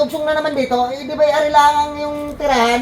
dugsong na naman dito, eh, di ba arilangan yung tirahan?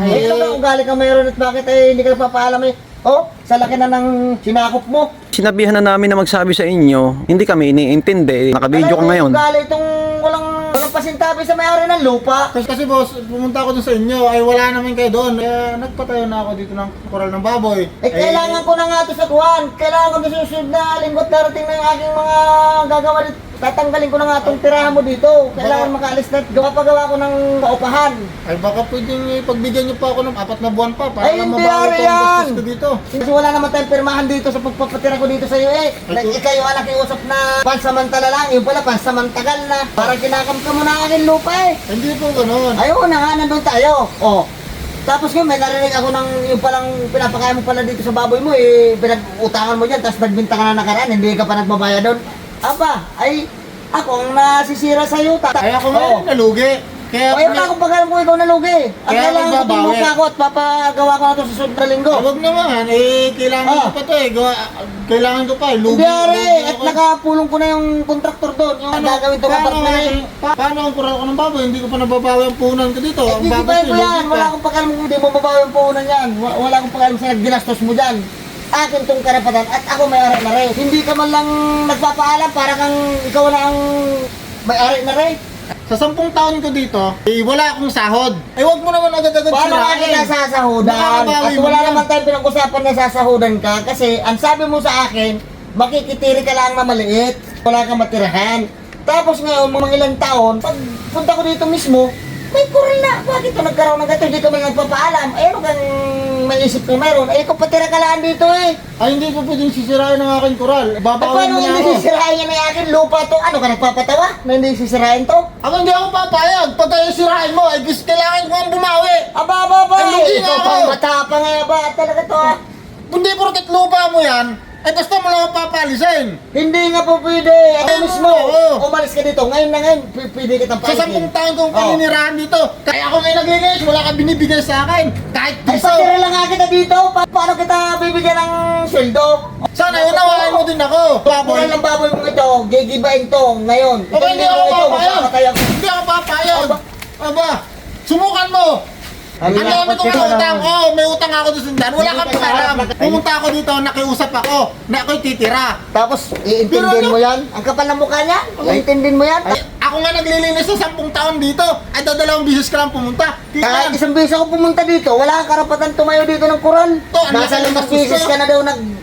Eh, ano ba ugali ka mayroon at bakit eh, hindi ka papaalam eh? Oh, sa laki na ng sinakop mo. Sinabihan na namin na magsabi sa inyo, hindi kami iniintindi. Nakabidyo ko ngayon. Ugali itong walang pasintabi sa may-ari ng lupa. Kasi boss, pumunta ako dun sa inyo, ay wala naman kayo doon. Kaya nagpatayo na ako dito ng koral ng baboy. Eh, kailangan ko na nga ito sa kuwan. Kailangan ko na susunod na linggo at darating na yung aking mga gagawa dito. Tatanggalin ko na nga itong tirahan mo dito. Kailangan makaalis na gawa ko ng paupahan. Ay baka pwedeng pagbigyan niyo pa ako ng 4 na buwan pa para Ay, lang hindi mabawi ari ko ang yan. gastos ko dito. Kasi wala naman tayong pirmahan dito sa pagpapatira ko dito sa iyo eh. Ikaw yung nakiusap na pansamantala lang. Yung pala pansamantagal na. Parang kinakamka mo na aking lupa eh. Hindi po ganoon. Ayun na nga, nandun tayo. Oh. Tapos ngayon, may narinig ako ng yung palang pinapakaya mo pala dito sa baboy mo eh. Pinag-utangan mo dyan, tapos nagbinta ka na nakaraan, hindi ka pa nagbabayad doon. Aba, ay ako ang nasisira sa'yo. Ay ako nga Oo. nalugi. Kaya Ayun na, kung pagalan ko ikaw nalugi. Ang Kaya kailangan ko magbabawi. tumulong ako at papagawa ko na ito sa susunod na linggo. Huwag naman, kailangan ko pa to kailangan ko pa, lugi. Hindi ari, at ako. nakapulong ko na yung kontraktor doon. Yung gagawin itong apartment. Paano ang kural ko ng baboy? Hindi ko pa nababawi ang puhunan ko dito. Eh, Ang hindi baboy ko yan. lugi Wala pa. akong pakalam kung hindi mo mabawi ang puhunan yan. Wala akong pakalam sa ginastos mo dyan. Akin tong karapatan at ako may-ari na rin. Hindi ka man lang nagpapaalam para kang ikaw na ang may-ari na rin. Sa 10 taon ko dito, wala akong sahod. Huwag mo naman agad-agad Paano ka kita sasahudan? Nakakabawi At mo wala yan. naman tayong pinag-usapan na sasahudan ka kasi ang sabi mo sa akin, makikitiri ka lang na maliit, wala kang matirahan. Tapos ngayon, mga ilang taon, pag punta ko dito mismo, may kuril na. Bakit ito nagkaroon ng gato? Hindi ka man nagpapaalam. Ano kang may isip na mayroon? Eh, kung patira ka lang dito eh. Ay, hindi ko pwedeng sisirain ang aking kural. At Babawin paano mo na hindi ako. sisirain yan na akin? Lupa to. Ano ka nagpapatawa? Na hindi sisirain to? Ako hindi ako papayag. Pag tayo sirain mo, kailangan ko ang bumawi. Aba, Ay, hindi ikaw nga pang ako. matapang nga ba? Talaga to ah. Hindi porket lupa mo yan, ay basta mo lang ako papalisin. Hindi nga po pwede. Ako Ay, mismo. oo. Umalis ka dito. Ngayon na ngayon, pwede kitang Sa palisin. 10 taon kong Oo. paninirahan dito, kaya ako ngayon naglinis, wala ka binibigay sa akin. Kahit Ay, piso. patira lang nga kita dito. Paano kita bibigyan ng sweldo? Sana unawain mo din ako. Papuran ng baboy mo ito. Gigibain to ngayon. Okay, hindi ako papayag. Magpapatay ako. Hindi ako papayag. Aba, sumukan mo. Ano Ang na, dami kong patira utang. lang. Oh, may utang ako doon sundan. Wala Hindi kang ka pakialam. nakakapag- Pumunta ako dito, nakiusap ako na ako'y titira. Tapos, iintindihin Pero mo yan? Ang kapal ng mukha niya? Iintindihin mo yan? Ay, ako nga naglilinis sa 10 taon dito. Ay, dalawang bisis ka lang pumunta. Kahit Kita. isang beses ako pumunta dito, wala kang karapatan tumayo dito ng kural. To, ang Nasa laki ng limang gastos beses ko. ka na daw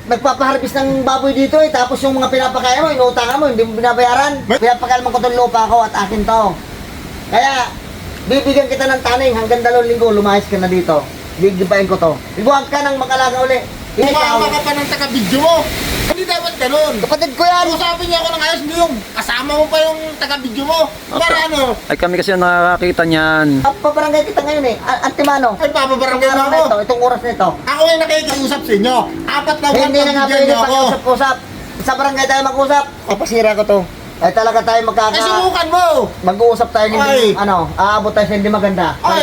nagpapaharbis ng baboy dito eh. Tapos yung mga pinapakaya mo, inuutangan mo, hindi mo binabayaran. Pinapakalman ko itong lupa ko at akin to. Kaya, bibigyan kita ng taning hanggang 2 linggo, lumayas ka na dito. Gigibain ko to. Iguwag ka ng makalaga uli. Kumama ka pa ng taga-video mo. Hindi dapat ganun. Kapatid ko yan! Usapin niya ako ng ayos, hindi yung kasama mo pa yung taga-video mo. Para ano? Ay kami kasi ang nakakakita niyan. Paparangay kita ngayon eh. Antimano. Ay, papabarangay Itong mo araw na ako. ito, itong oras na ito. Ako yung nakikiusap sa inyo. 4 na buwan Hindi na nga pagbigyan pwede niyo ako. pakiusap-usap. Sa barangay tayo mag-usap. Papasira ko to. Ay talaga tayo Ay, subukan mo. mag-uusap tayo hindi Ay. aabot tayo sa hindi maganda. Ay,